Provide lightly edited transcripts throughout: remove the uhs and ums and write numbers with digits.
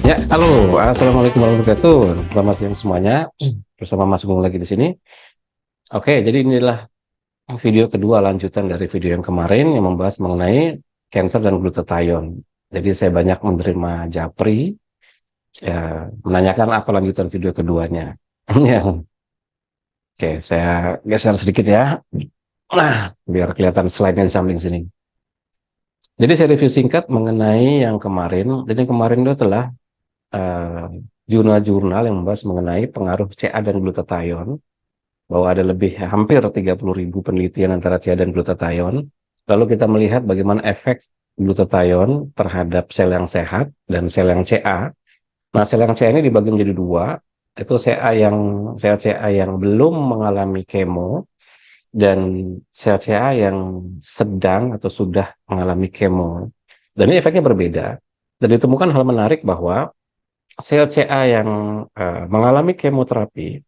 Ya, halo, assalamualaikum warahmatullahi wabarakatuh. Selamat siang semuanya. Bersama Mas Gung lagi di sini. Oke, jadi inilah video kedua lanjutan dari video yang kemarin yang membahas mengenai cancer dan glutathione. Jadi saya banyak menerima japri, ya, menanyakan apa lanjutan video keduanya. Ya, oke, saya geser sedikit ya. Nah, biar kelihatan slide-nya di samping sini. Jadi saya review singkat mengenai yang kemarin. Jadi yang kemarin itu adalah eh, jurnal-jurnal yang membahas mengenai pengaruh CA dan glutathione, bahwa ada lebih hampir 30.000 penelitian antara CA dan glutathione. Lalu kita melihat bagaimana efek glutathione terhadap sel yang sehat dan sel yang CA. Nah, sel yang CA ini dibagi menjadi dua, itu sel CA yang belum mengalami kemo dan sel CA yang sedang atau sudah mengalami kemo. Dan ini efeknya berbeda. Dan ditemukan hal menarik bahwa sel CA yang mengalami kemoterapi,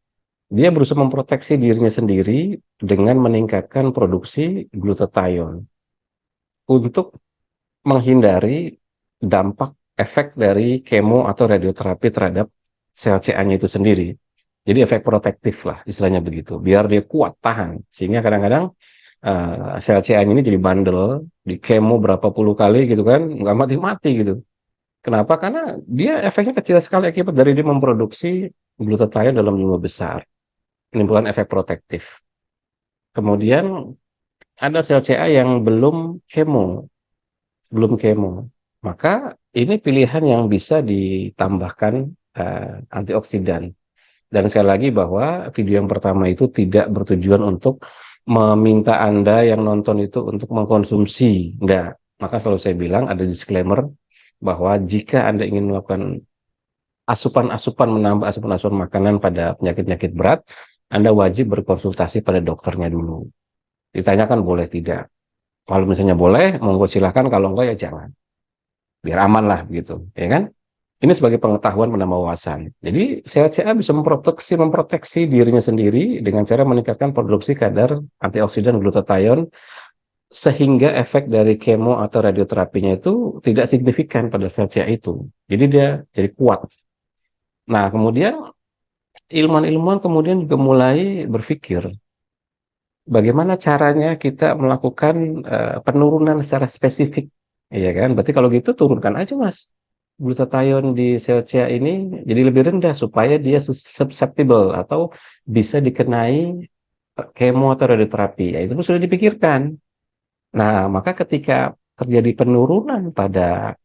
dia berusaha memproteksi dirinya sendiri dengan meningkatkan produksi glutathione untuk menghindari dampak efek dari kemo atau radioterapi terhadap sel CA-nya itu sendiri. Jadi efek protektif lah, istilahnya begitu. Biar dia kuat, tahan. Sehingga kadang-kadang sel CA-nya ini jadi bandel, di kemo berapa puluh kali gitu kan, nggak mati-mati gitu. Kenapa? Karena dia efeknya kecil sekali akibat dari dia memproduksi glutathione dalam jumlah besar, menimbulkan efek protektif. Kemudian ada sel CA yang belum kemo. Maka ini pilihan yang bisa ditambahkan antioksidan. Dan sekali lagi bahwa video yang pertama itu tidak bertujuan untuk meminta Anda yang nonton itu untuk mengkonsumsi. Enggak. Maka selalu saya bilang ada disclaimer bahwa jika Anda ingin melakukan asupan-asupan, menambah asupan-asupan makanan pada penyakit-penyakit berat, Anda wajib berkonsultasi pada dokternya dulu. Ditanyakan boleh tidak. Kalau misalnya boleh, monggo silahkan. Kalau enggak ya jangan. Biar aman lah begitu, ya kan? Ini sebagai pengetahuan menambah wawasan. Jadi sel CA bisa memproteksi dirinya sendiri dengan cara meningkatkan produksi kadar antioksidan glutathione sehingga efek dari kemo atau radioterapinya itu tidak signifikan pada sel CA itu. Jadi dia jadi kuat. Nah, kemudian ilmuwan-ilmuwan kemudian juga mulai berpikir bagaimana caranya kita melakukan penurunan secara spesifik, ya kan? Berarti kalau gitu turunkan aja Mas glutathione di sel CA ini jadi lebih rendah supaya dia susceptible atau bisa dikenai kemo atau radioterapi. Ya, itu pun sudah dipikirkan. Nah, maka ketika terjadi penurunan pada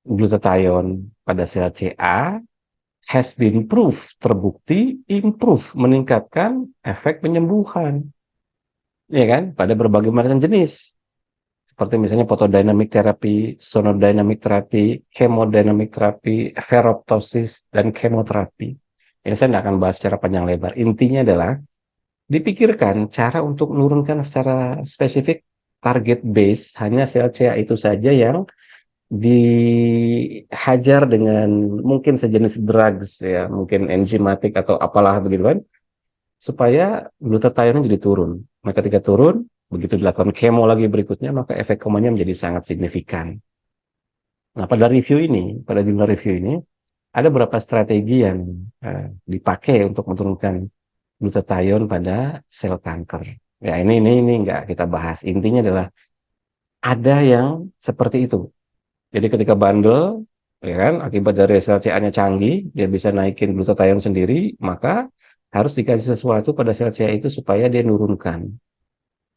glutathione pada sel CA, has been proof, terbukti, improve, meningkatkan efek penyembuhan, ya kan, pada berbagai macam jenis. Seperti misalnya photodynamic therapy, sonodynamic therapy, hemodynamic therapy, ferroptosis, dan kemoterapi. Ini saya tidak akan bahas secara panjang lebar. Intinya adalah dipikirkan cara untuk menurunkan secara spesifik target base hanya sel CA itu saja yang dihajar dengan mungkin sejenis drugs ya, mungkin enzimatik atau apalah begitu kan, supaya glutathione jadi turun. Nah, ketika turun, begitu dilakukan kemo lagi berikutnya, maka efek kemonya menjadi sangat signifikan. Nah, pada jurnal review ini, ada beberapa strategi yang dipakai untuk menurunkan glutathione pada sel kanker. Ya, ini nggak kita bahas. Intinya adalah ada yang seperti itu. Jadi ketika bandel, ya kan, akibat dari sel CA-nya canggih, dia bisa naikin glutathione sendiri, maka harus dikasih sesuatu pada sel CA itu supaya dia nurunkan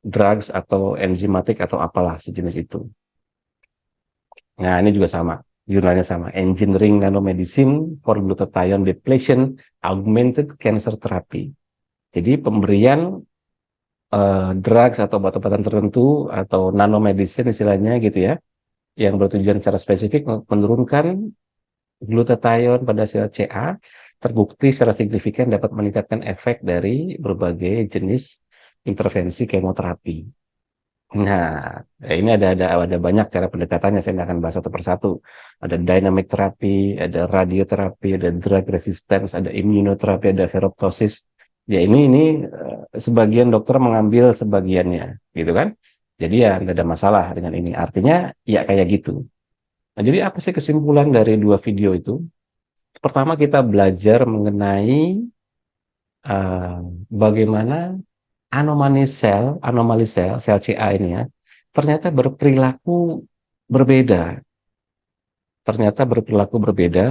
drugs atau enzimatik atau apalah sejenis itu. Nah, ini juga sama. Jurnalnya sama. Engineering Nanomedicine for Glutathione Depletion Augmented Cancer Therapy. Jadi pemberian drugs atau obat-obatan tertentu atau nanomedicine istilahnya gitu ya, yang bertujuan secara spesifik menurunkan glutathione pada sel CA, terbukti secara signifikan dapat meningkatkan efek dari berbagai jenis intervensi kemoterapi. Nah, ini ada banyak cara pendekatannya. Saya nggak akan bahas satu persatu. Ada dynamic therapy, ada radioterapi, ada drug resistance, ada immunoterapi, ada ferroptosis. Ya ini sebagian dokter mengambil sebagiannya, gitu kan? Jadi ya nggak ada masalah dengan ini. Artinya ya kayak gitu. Nah, jadi apa sih kesimpulan dari dua video itu? Pertama, kita belajar mengenai eh, bagaimana anomali sel CA ini ya, ternyata berperilaku berbeda,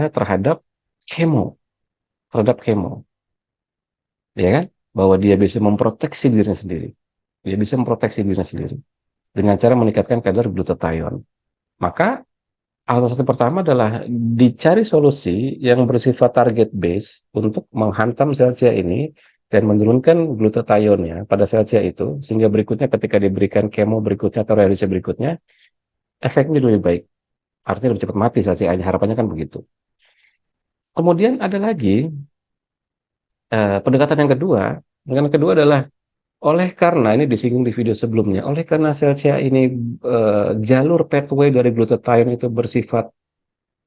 terhadap kemo, terhadap kemo, ya kan? Bahwa dia bisa memproteksi dirinya sendiri, dengan cara meningkatkan kadar glutathione. Maka alasan pertama adalah dicari solusi yang bersifat target base untuk menghantam sel CA ini dan menurunkan glutathione-nya pada sel CA itu, sehingga berikutnya ketika diberikan kemo berikutnya atau radiasi berikutnya, efeknya lebih baik. Artinya lebih cepat mati sel CA-nya, harapannya kan begitu. Kemudian ada lagi pendekatan yang kedua. Pendekatan kedua adalah oleh karena ini disinggung di video sebelumnya, oleh karena sel CA ini jalur pathway dari glutathione itu bersifat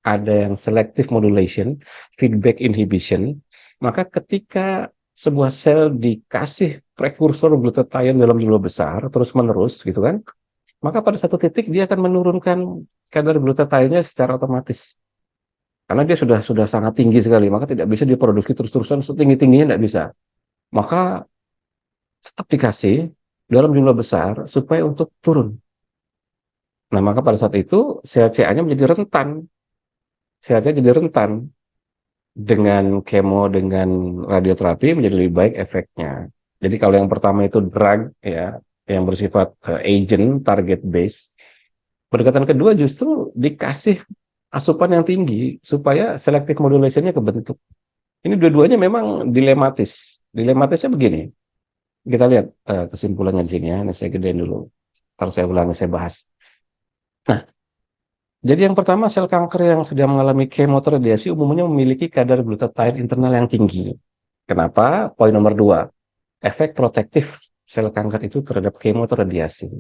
ada yang selective modulation, feedback inhibition, maka ketika sebuah sel dikasih prekursor glutathione dalam jumlah besar terus-menerus gitu kan, maka pada satu titik dia akan menurunkan kadar glutathione-nya secara otomatis. Karena dia sudah sangat tinggi sekali, maka tidak bisa diproduksi terus-terusan setinggi-tingginya, tidak bisa. Maka tetap dikasih dalam jumlah besar supaya untuk turun. Nah, maka pada saat itu sel CA-nya menjadi rentan. Sel CA jadi rentan dengan kemo, dengan radioterapi menjadi lebih baik efeknya. Jadi kalau yang pertama itu drug ya, yang bersifat agent target base, pendekatan kedua justru dikasih asupan yang tinggi supaya selective modulation-nya kebentuk. Ini dua-duanya memang dilematis. Dilematisnya begini. Kita lihat kesimpulannya di sini ya. Ini saya gedein dulu. Ntar saya ulangi, saya bahas. Nah, jadi yang pertama, sel kanker yang sedang mengalami kemoterapiasi umumnya memiliki kadar glutathione internal yang tinggi. Kenapa? Poin nomor dua, efek protektif sel kanker itu terhadap kemoterapiasi.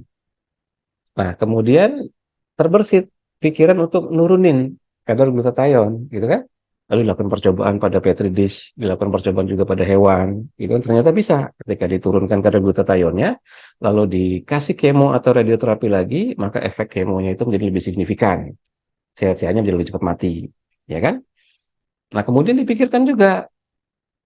Nah, kemudian terbersit pikiran untuk nurunin kadar glutathione, gitu kan? Lalu dilakukan percobaan pada petri dish, dilakukan percobaan juga pada hewan, gitu kan? Ternyata bisa. Ketika diturunkan kadar glutathione-nya, lalu dikasih kemo atau radioterapi lagi, maka efek kemonya itu menjadi lebih signifikan. Sel-selnya menjadi lebih cepat mati, ya kan? Nah, kemudian dipikirkan juga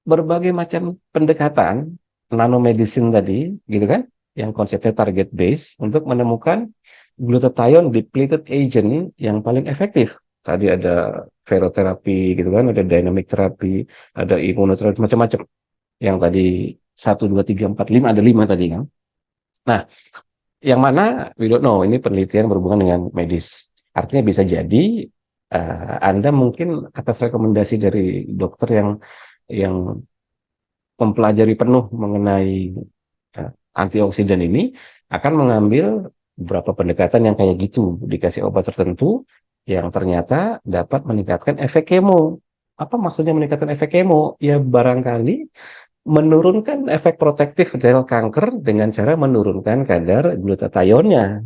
berbagai macam pendekatan nanomedicine tadi, gitu kan, yang konsepnya target base untuk menemukan glutathione depleted agent yang paling efektif. Tadi ada feroterapi, gitu kan, ada dynamic therapy, ada imunoterapi, macam-macam. Yang tadi satu, dua, tiga, empat, lima, ada lima tadi kan. Nah, yang mana we don't know, ini penelitian berhubungan dengan medis. Artinya bisa jadi Anda mungkin atas rekomendasi dari dokter yang mempelajari penuh mengenai antioksidan ini akan mengambil beberapa pendekatan yang kayak gitu, dikasih obat tertentu yang ternyata dapat meningkatkan efek kemo. Apa maksudnya meningkatkan efek kemo? Ya barangkali menurunkan efek protektif sel kanker dengan cara menurunkan kadar glutathione-nya.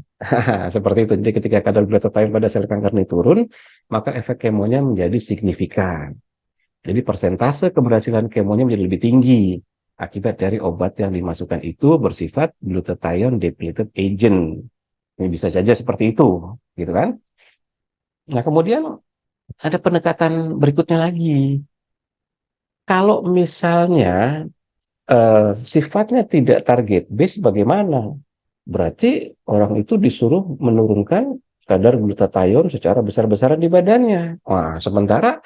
Seperti itu. Jadi ketika kadar glutathione pada sel kanker ini turun, maka efek kemonya menjadi signifikan. Jadi persentase keberhasilan kemonya menjadi lebih tinggi akibat dari obat yang dimasukkan itu bersifat glutathione depleted agent. Ini bisa saja seperti itu, gitu kan? Nah, kemudian ada pendekatan berikutnya lagi. Kalau misalnya sifatnya tidak target base, bagaimana? Berarti orang itu disuruh menurunkan kadar glutathione secara besar-besaran di badannya. Wah, sementara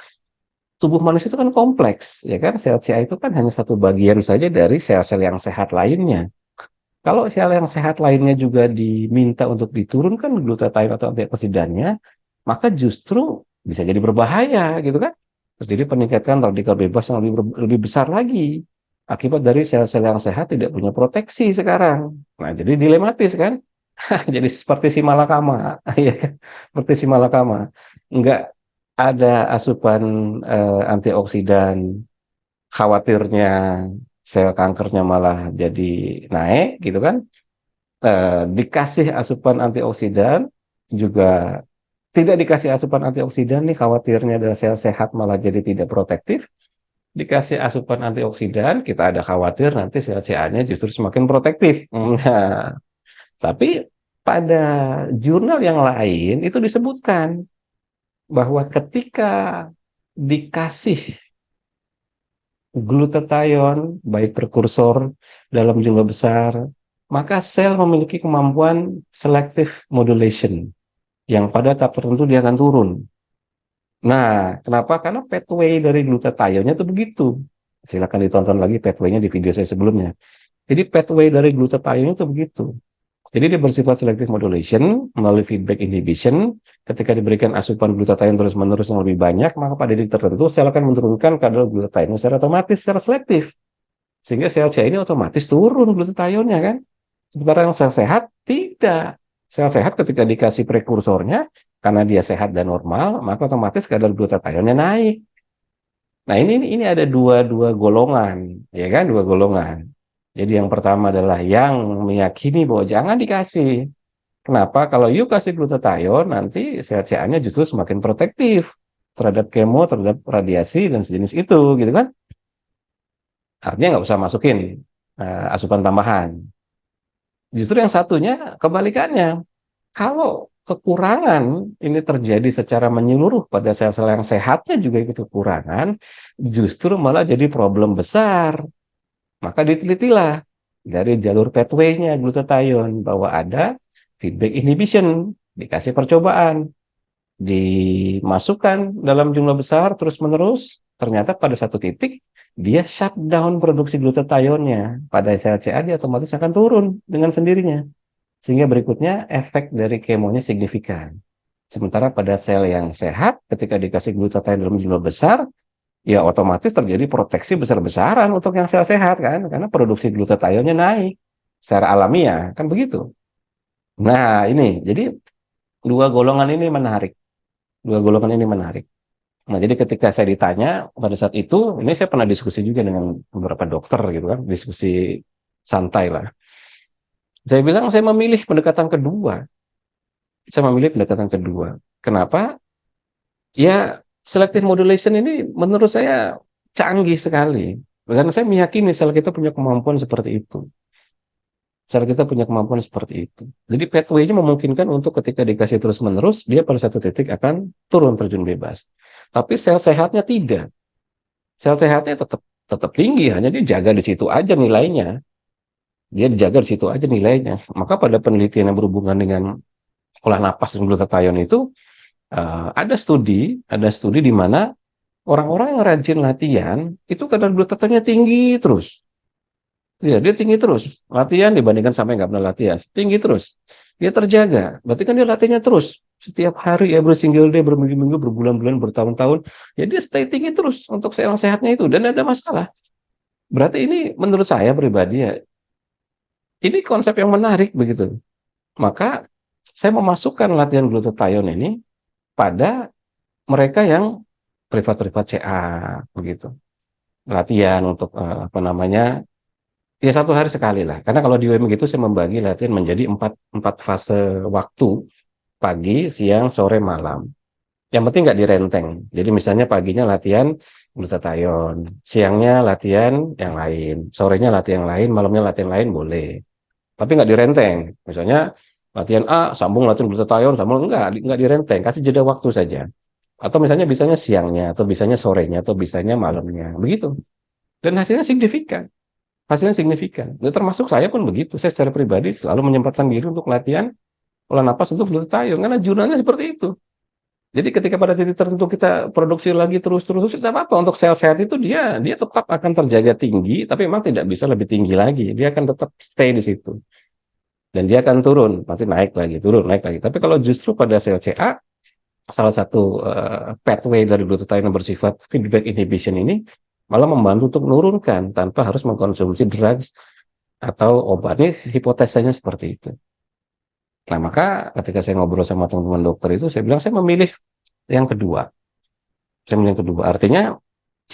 tubuh manusia itu kan kompleks, ya kan? Sel CA itu kan hanya satu bagian saja dari sel-sel yang sehat lainnya. Kalau sel yang sehat lainnya juga diminta untuk diturunkan glutathione atau antioksidannya, maka justru bisa jadi berbahaya, gitu kan? Terjadi peningkatan radikal bebas yang lebih besar lagi akibat dari sel-sel yang sehat tidak punya proteksi sekarang. Nah, jadi dilematis kan? Jadi seperti si malakama, ya kan? Seperti si malakama. Enggak ada asupan antioksidan, khawatirnya sel kankernya malah jadi naik, gitu kan? Dikasih asupan antioksidan, juga tidak dikasih asupan antioksidan nih, khawatirnya adalah sel sehat malah jadi tidak protektif. Dikasih asupan antioksidan, kita ada khawatir nanti sel CA-nya justru semakin protektif. Nah, tapi pada jurnal yang lain itu disebutkan bahwa ketika dikasih glutathione, baik prekursor dalam jumlah besar, maka sel memiliki kemampuan selective modulation, yang pada tahap tertentu dia akan turun. Nah, kenapa? Karena pathway dari glutathione itu begitu. Silakan ditonton lagi pathway-nya di video saya sebelumnya. Jadi pathway dari glutathione itu begitu. Jadi dia bersifat selective modulation melalui feedback inhibition. Ketika diberikan asupan glutathione terus-menerus yang lebih banyak, maka pada titik tertentu sel akan menurunkan kadar glutathione secara otomatis, secara selektif. Sehingga sel C ini otomatis turun glutathione-nya kan. Sementara yang sel sehat, tidak. Sel sehat ketika dikasih prekursornya, karena dia sehat dan normal, maka otomatis kadar glutathione-nya naik. Nah ini ada dua golongan, ya kan, dua golongan. Jadi yang pertama adalah yang meyakini bahwa jangan dikasih. Kenapa? Kalau you kasih glutathione, nanti sel-selnya justru semakin protektif terhadap kemo, terhadap radiasi dan sejenis itu, gitu kan? Artinya nggak usah masukin asupan tambahan. Justru yang satunya kebalikannya. Kalau kekurangan ini terjadi secara menyeluruh pada sel-sel yang sehatnya juga ikut kekurangan, justru malah jadi problem besar. Maka ditelitilah dari jalur pathway-nya glutathione bahwa ada feedback inhibition, dikasih percobaan, dimasukkan dalam jumlah besar terus-menerus, ternyata pada satu titik dia shutdown produksi glutathione-nya. Pada sel CA dia otomatis akan turun dengan sendirinya. Sehingga berikutnya efek dari kemonya signifikan. Sementara pada sel yang sehat, ketika dikasih glutathione dalam jumlah besar, ya otomatis terjadi proteksi besar-besaran untuk yang sel sehat kan, karena produksi glutathione-nya naik secara alamiah, kan begitu. Nah ini, jadi dua golongan ini menarik. Dua golongan ini menarik. Nah jadi ketika saya ditanya pada saat itu, ini saya pernah diskusi juga dengan beberapa dokter gitu kan, diskusi santai lah. Saya bilang saya memilih pendekatan kedua. Saya memilih pendekatan kedua. Kenapa? Ya, selective modulation ini menurut saya canggih sekali. Karena saya meyakini sel kita punya kemampuan seperti itu. Sel kita punya kemampuan seperti itu. Jadi pathway-nya memungkinkan untuk ketika dikasih terus-menerus, dia pada satu titik akan turun terjun bebas. Tapi sel sehatnya tidak. Sel sehatnya tetap tetap tinggi, hanya dia jaga di situ aja nilainya. Dia jaga di situ aja nilainya. Maka pada penelitian yang berhubungan dengan olah napas dan glutathione itu, ada studi di mana orang-orang yang rajin latihan itu kadar glutatinya tinggi terus. Ya, dia tinggi terus. Latihan dibandingkan sampai nggak pernah latihan, tinggi terus. Dia terjaga. Berarti kan dia latihannya terus. Setiap hari, every single day, berminggu-minggu, berbulan-bulan, bertahun-tahun. Ya dia stay tinggi terus untuk selang sehatnya itu. Dan ada masalah. Berarti ini menurut saya pribadi ya, ini konsep yang menarik begitu. Maka saya memasukkan latihan glutathione ini pada mereka yang privat-privat CA begitu. Latihan untuk apa namanya, ya satu hari sekali lah. Karena kalau di UM gitu saya membagi latihan menjadi empat fase waktu, pagi, siang, sore, malam. Yang penting nggak direnteng. Jadi misalnya paginya latihan glutathione, siangnya latihan yang lain, sorenya latihan yang lain, malamnya latihan lain boleh. Tapi nggak direnteng. Misalnya latihan A, sambung latihan glutathione, sambung nggak direnteng. Kasih jeda waktu saja. Atau misalnya bisanya siangnya, atau bisanya sorenya, atau bisanya malamnya. Begitu. Dan hasilnya signifikan. Hasilnya signifikan. Dan termasuk saya pun begitu. Saya secara pribadi selalu menyempatkan diri untuk latihan olah napas untuk glutathione. Karena jurnalnya seperti itu. Jadi ketika pada titik tertentu kita produksi lagi terus-terus, tidak apa-apa. Untuk sel sehat itu dia tetap akan terjaga tinggi, tapi memang tidak bisa lebih tinggi lagi. Dia akan tetap stay di situ. Dan dia akan turun, nanti naik lagi, turun, naik lagi. Tapi kalau justru pada sel CA, salah satu pathway dari glutathione yang bersifat feedback inhibition ini malah membantu untuk menurunkan tanpa harus mengkonsumsi drugs atau obat. Ini hipotesanya seperti itu. Nah, maka ketika saya ngobrol sama teman-teman dokter itu, saya bilang saya memilih yang kedua. Saya memilih yang kedua. Artinya,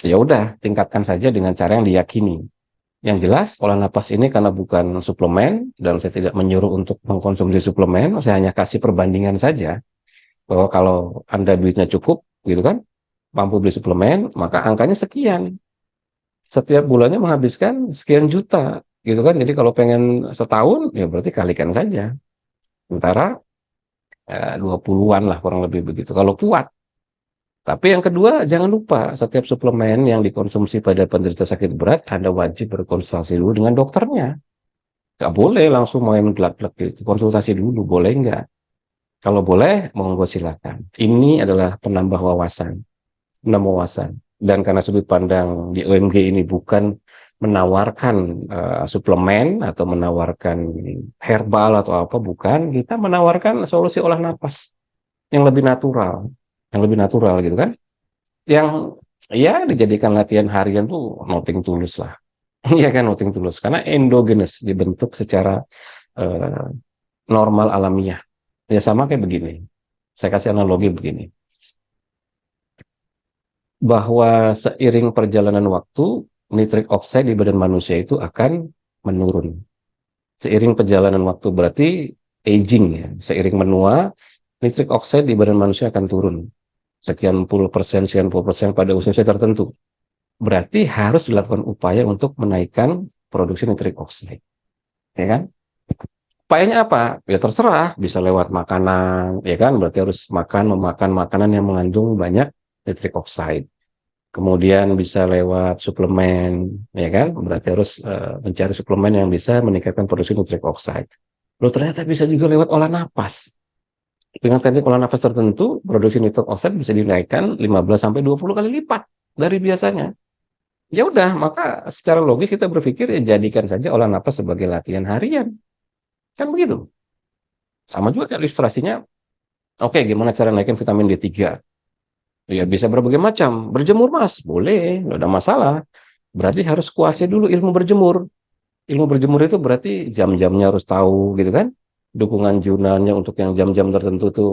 ya udah, tingkatkan saja dengan cara yang diyakini. Yang jelas, olah napas ini karena bukan suplemen, dan saya tidak menyuruh untuk mengkonsumsi suplemen, saya hanya kasih perbandingan saja, bahwa kalau Anda duitnya cukup, gitu kan, mampu beli suplemen, maka angkanya sekian. Setiap bulannya menghabiskan sekian juta, gitu kan. Jadi kalau pengen setahun, ya berarti kalikan saja. Sementara 20-an lah kurang lebih begitu. Kalau kuat. Tapi yang kedua, jangan lupa setiap suplemen yang dikonsumsi pada penderita sakit berat, Anda wajib berkonsultasi dulu dengan dokternya. Nggak boleh langsung main gelak-gelak gitu. Konsultasi dulu, boleh nggak? Kalau boleh, monggo silakan. Ini adalah penambah wawasan. Penambah wawasan. Dan karena sudut pandang di OMG ini bukan menawarkan suplemen atau menawarkan herbal atau apa, bukan. Kita menawarkan solusi olah napas yang lebih natural. Yang lebih natural gitu kan. Yang ya dijadikan latihan harian tuh nothing tulus lah. Iya kan, nothing tulus. Karena endogenous, dibentuk secara eh, normal alamiah. Ya sama kayak begini. Saya kasih analogi begini. Bahwa seiring perjalanan waktu, nitrik oxide di badan manusia itu akan menurun. Seiring perjalanan waktu berarti aging ya. Seiring menua, nitrik oxide di badan manusia akan turun. Sekian puluh persen pada usia tertentu. Berarti harus dilakukan upaya untuk menaikkan produksi nitrik oxide. Ya kan? Upayanya apa? Ya terserah, bisa lewat makanan, ya kan? Berarti harus memakan makanan yang mengandung banyak nitrik oxide. Kemudian bisa lewat suplemen, ya kan? Berarti harus mencari suplemen yang bisa meningkatkan produksi nitrik oxide. Lalu ternyata bisa juga lewat olah napas. Dengan teknik olah napas tertentu, produksi nitrik oxide bisa dinaikkan 15 sampai 20 kali lipat dari biasanya. Ya udah, maka secara logis kita berpikir ya jadikan saja olah napas sebagai latihan harian. Kan begitu. Sama juga kayak ilustrasinya, oke, gimana cara naikin vitamin D3? Ya bisa berbagai macam. Berjemur mas, boleh, nggak ada masalah. Berarti harus kuasai dulu ilmu berjemur. Ilmu berjemur itu berarti jam-jamnya harus tahu gitu kan. Dukungan jurnalnya untuk yang jam-jam tertentu tuh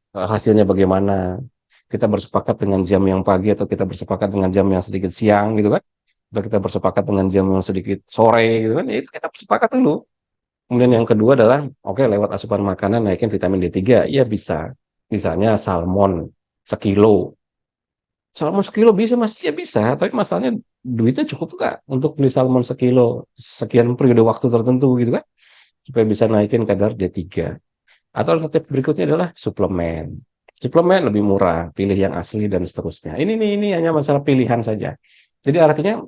hasilnya bagaimana. Kita bersepakat dengan jam yang pagi atau kita bersepakat dengan jam yang sedikit siang gitu kan. Atau kita bersepakat dengan jam yang sedikit sore gitu kan. Ya itu kita bersepakat dulu. Kemudian yang kedua adalah, oke, lewat asupan makanan naikin vitamin D3. Iya bisa. Misalnya salmon sekilo. Salmon sekilo bisa mas, ya bisa, tapi masalahnya duitnya cukup nggak untuk beli salmon sekilo sekian periode waktu tertentu gitu kan, supaya bisa naikin kadar D3. Atau alternatif berikutnya adalah suplemen. Suplemen lebih murah, pilih yang asli dan seterusnya. Ini hanya masalah pilihan saja. Jadi artinya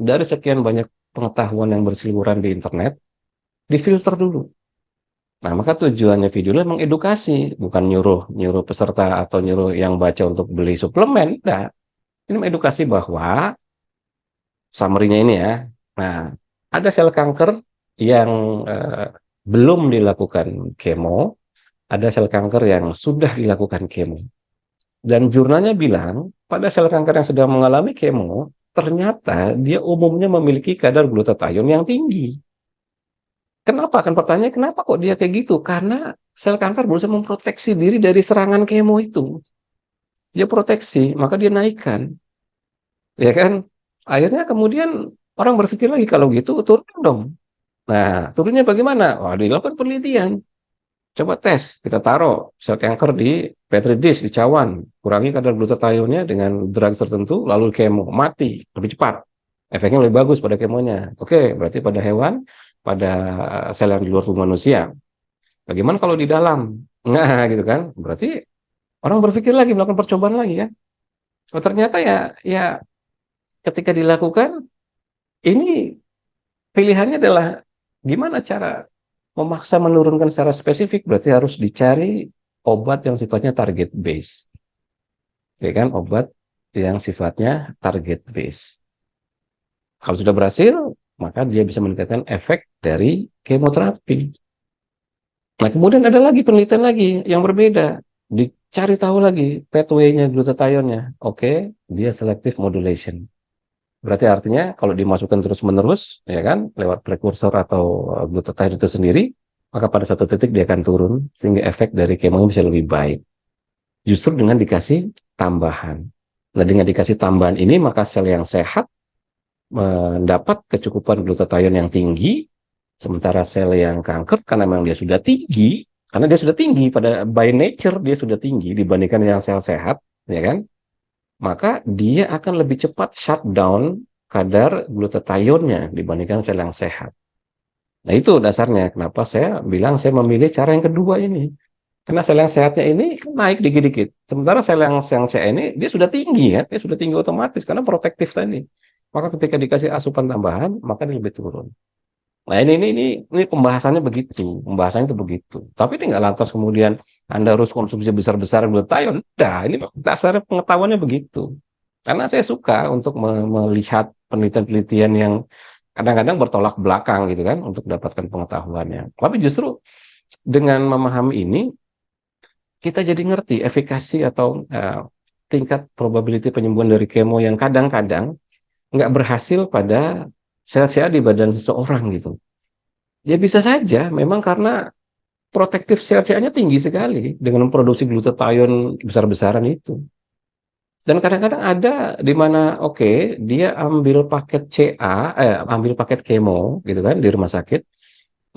dari sekian banyak pengetahuan yang berseliweran di internet, difilter dulu. Nah, maka tujuannya video ini mengedukasi, bukan nyuruh nyuruh peserta atau nyuruh yang baca untuk beli suplemen. Nah, ini mengedukasi bahwa summary-nya ini ya. Nah, ada sel kanker yang belum dilakukan kemo, ada sel kanker yang sudah dilakukan kemo. Dan jurnalnya bilang, pada sel kanker yang sedang mengalami kemo, ternyata dia umumnya memiliki kadar glutathione yang tinggi. Kenapa? Kan pertanyaannya, kenapa kok dia kayak gitu? Karena sel kanker berusaha memproteksi diri dari serangan kemo itu. Dia proteksi, maka dia naikkan. Ya kan? Akhirnya kemudian orang berpikir lagi, kalau gitu turun dong. Nah, turunnya bagaimana? Wah, dilakukan penelitian. Coba tes, kita taruh sel kanker di petri dish, di cawan. Kurangi kadar glutathione dengan drug tertentu, lalu kemo. Mati, lebih cepat. Efeknya lebih bagus pada kemonya. Oke, berarti pada hewan, pada sel yang di luar tubuh manusia. Bagaimana kalau di dalam? Nah, gitu kan. Berarti orang berpikir lagi, melakukan percobaan lagi kan. Oh, ternyata ya ketika dilakukan, ini pilihannya adalah gimana cara memaksa menurunkan secara spesifik, berarti harus dicari obat yang sifatnya target base. Ya kan, obat yang sifatnya target base. Kalau sudah berhasil, maka dia bisa meningkatkan efek dari kemoterapi. Nah, kemudian ada lagi penelitian lagi yang berbeda. Dicari tahu lagi pathway-nya glutathione-nya. Oke, dia selective modulation. Berarti artinya kalau dimasukkan terus-menerus, ya kan, lewat prekursor atau glutathione itu sendiri, maka pada satu titik dia akan turun, sehingga efek dari kemo bisa lebih baik. Justru dengan dikasih tambahan. Nah, dengan dikasih tambahan ini, maka sel yang sehat mendapat kecukupan glutathione yang tinggi, sementara sel yang kanker, karena memang dia sudah tinggi, karena dia sudah tinggi, pada by nature dia sudah tinggi dibandingkan yang sel sehat, ya kan, maka dia akan lebih cepat shutdown kadar glutathione-nya dibandingkan sel yang sehat. Nah itu dasarnya kenapa saya bilang saya memilih cara yang kedua ini. Karena sel yang sehatnya ini kan naik dikit-dikit. Sementara sel yang CA ini dia sudah tinggi ya, dia sudah tinggi otomatis karena protektif tadi. Maka ketika dikasih asupan tambahan, maka dia lebih turun. Nah ini pembahasannya begitu, pembahasannya itu begitu. Tapi ini nggak lantas kemudian Anda harus konsumsi besar-besar glutathione. Udah, ini dasar pengetahuannya begitu. Karena saya suka untuk melihat penelitian-penelitian yang kadang-kadang bertolak belakang gitu kan untuk dapatkan pengetahuannya. Tapi justru dengan memahami ini kita jadi ngerti efikasi atau tingkat probability penyembuhan dari kemo yang kadang-kadang nggak berhasil pada sel-sel di badan seseorang gitu. Ya bisa saja, memang karena protektif sel-selnya tinggi sekali dengan memproduksi glutathione besar-besaran itu. Dan kadang-kadang ada di mana oke, dia ambil paket ambil paket kemo gitu kan di rumah sakit,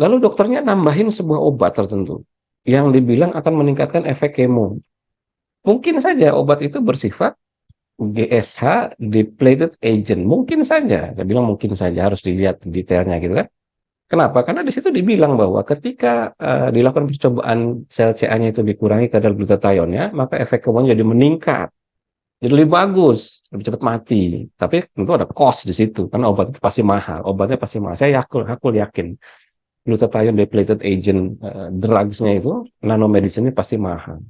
lalu dokternya nambahin sebuah obat tertentu yang dibilang akan meningkatkan efek kemo. Mungkin saja obat itu bersifat GSH depleted agent, mungkin saja. Saya bilang mungkin saja, harus dilihat detailnya gitu kan. Kenapa? Karena di situ dibilang bahwa ketika dilakukan percobaan sel CA-nya itu dikurangi kadar glutathione-nya, maka efek kemonya jadi meningkat. Jadi lebih bagus, lebih cepat mati. Tapi tentu ada cost di situ, karena obat itu pasti mahal. Obatnya pasti mahal. Saya yakin glutathione depleted agent drugs-nya itu, nanomedicine-nya pasti mahal.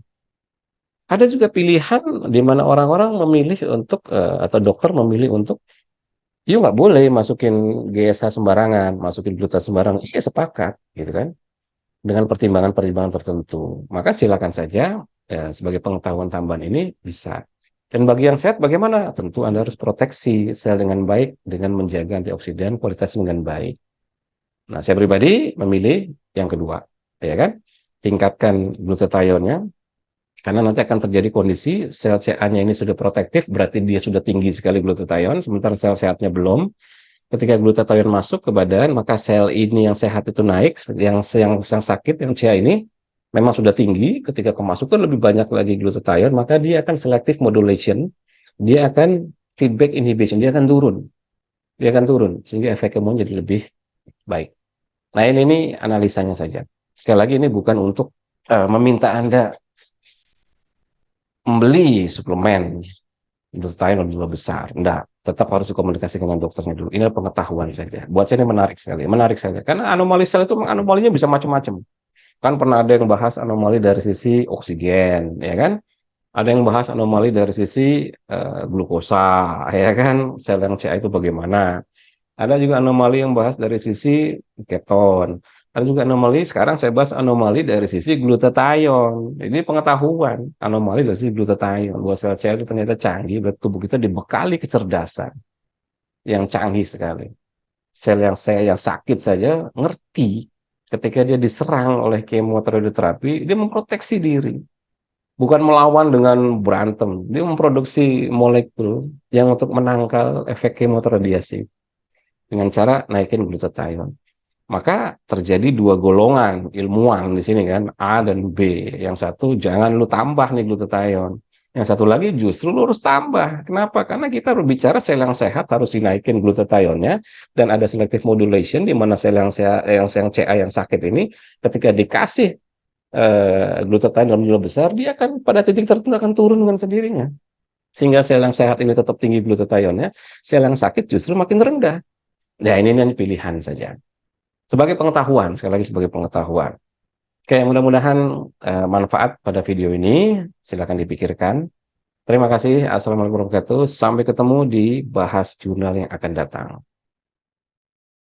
Ada juga pilihan di mana orang-orang memilih untuk, atau dokter memilih untuk, "Yuk nggak boleh masukin GSH sembarangan, masukin glutat sembarangan." Iya sepakat, gitu kan. Dengan pertimbangan-pertimbangan tertentu. Maka silakan saja, sebagai pengetahuan tambahan ini bisa. Dan bagi yang sehat bagaimana? Tentu Anda harus proteksi sel dengan baik, dengan menjaga antioksidan kualitasnya dengan baik. Nah, saya pribadi memilih yang kedua, ya kan? Tingkatkan glutathione-nya, karena nanti akan terjadi kondisi sel CA-nya ini sudah protektif, berarti dia sudah tinggi sekali glutathione, sementara sel sehatnya belum. Ketika glutathione masuk ke badan, maka sel ini yang sehat itu naik, yang sakit, yang CA ini memang sudah tinggi. Ketika kemasukan lebih banyak lagi glutathione, maka dia akan selective modulation, dia akan feedback inhibition, dia akan turun, sehingga efek kemunya jadi lebih baik. Nah ini analisanya saja. Sekali lagi ini bukan untuk meminta Anda membeli suplemen glutathione lebih besar. Enggak, tetap harus dikomunikasikan dengan dokternya dulu. Ini pengetahuan saja. Buat saya ini menarik sekali. Karena anomali sel itu anomalinya bisa macam-macam. Kan pernah ada yang bahas anomali dari sisi oksigen, ya kan? Ada yang bahas anomali dari sisi glukosa, ya kan? Sel yang CA itu bagaimana? Ada juga anomali yang bahas dari sisi keton. Ada juga anomali, sekarang saya bahas anomali dari sisi glutathione. Ini pengetahuan, anomali dari sisi glutathione. Bahwa sel-sel itu ternyata canggih, tubuh kita dibekali kecerdasan yang canggih sekali. Sel yang sakit saja ngerti ketika dia diserang oleh kemoterapi, dia memproteksi diri. Bukan melawan dengan berantem. Dia memproduksi molekul yang untuk menangkal efek kemoteradiasi dengan cara naikin glutathione. Maka terjadi dua golongan ilmuwan di sini kan, A dan B. Yang satu jangan lu tambah nih glutathione. Yang satu lagi justru lu harus tambah. Kenapa? Karena kita berbicara sel yang sehat harus dinaikin glutathione-nya, dan ada selective modulation di mana sel yang sehat, yang CA yang sakit ini ketika dikasih glutathione dalam jumlah besar, dia akan pada titik tertentu akan turun dengan sendirinya. Sehingga sel yang sehat ini tetap tinggi glutathione-nya, sel yang sakit justru makin rendah. Ya ini pilihan saja. Sebagai pengetahuan, sekali lagi sebagai pengetahuan. Oke, mudah-mudahan manfaat pada video ini. Silakan dipikirkan. Terima kasih. Assalamualaikum warahmatullahi wabarakatuh. Sampai ketemu di bahas jurnal yang akan datang.